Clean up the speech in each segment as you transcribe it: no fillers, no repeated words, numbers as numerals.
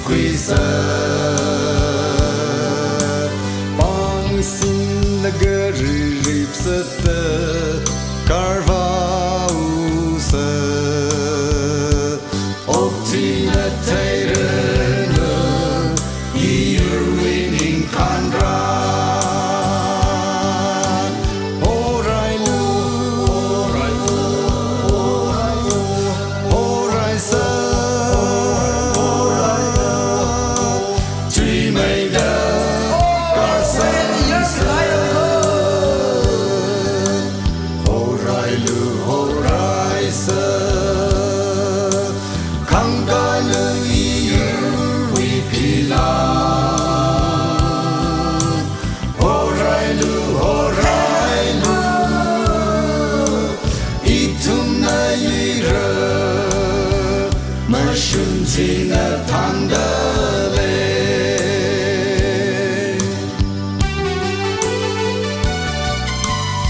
quy sơ bang xin là gơ rịp sơ tơ carva u sơ ốc thì là thay rơ nơ you're winning conra chỉ là thang đỡ lên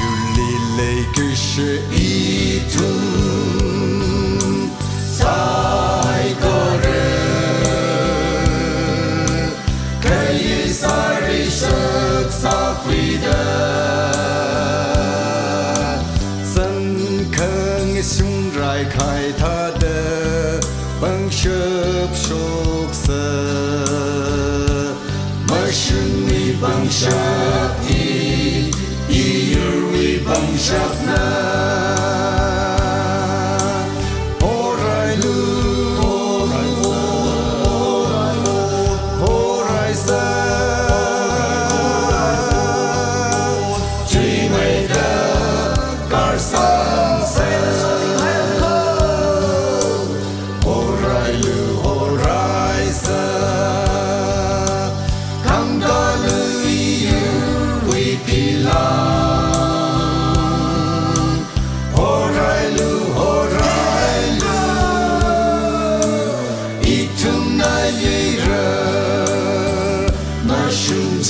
dù lì lệ cứ sự ithum saikora cái sa ri sắc sa quy đa sân khang sung rai khai tha đơ bằng shop shop sơ mà shun mi bằng shop yêu mi bằng shop na orai sa truy mây đa car sang xe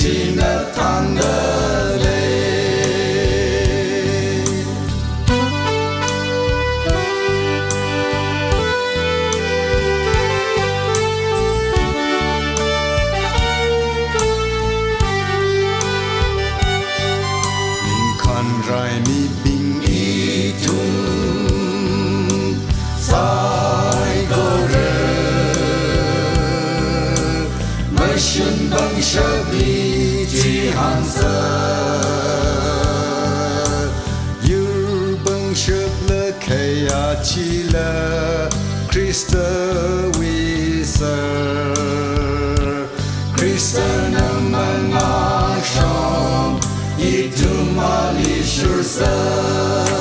chỉ là thang đỡ lên mình khăn rai mi bình ithum saikora mà shun bằng shop chỉ hàng sơ yêu bằng shop lơ khay chỉ là Christa we serve Christa nam mang shom ithum ali shur sơ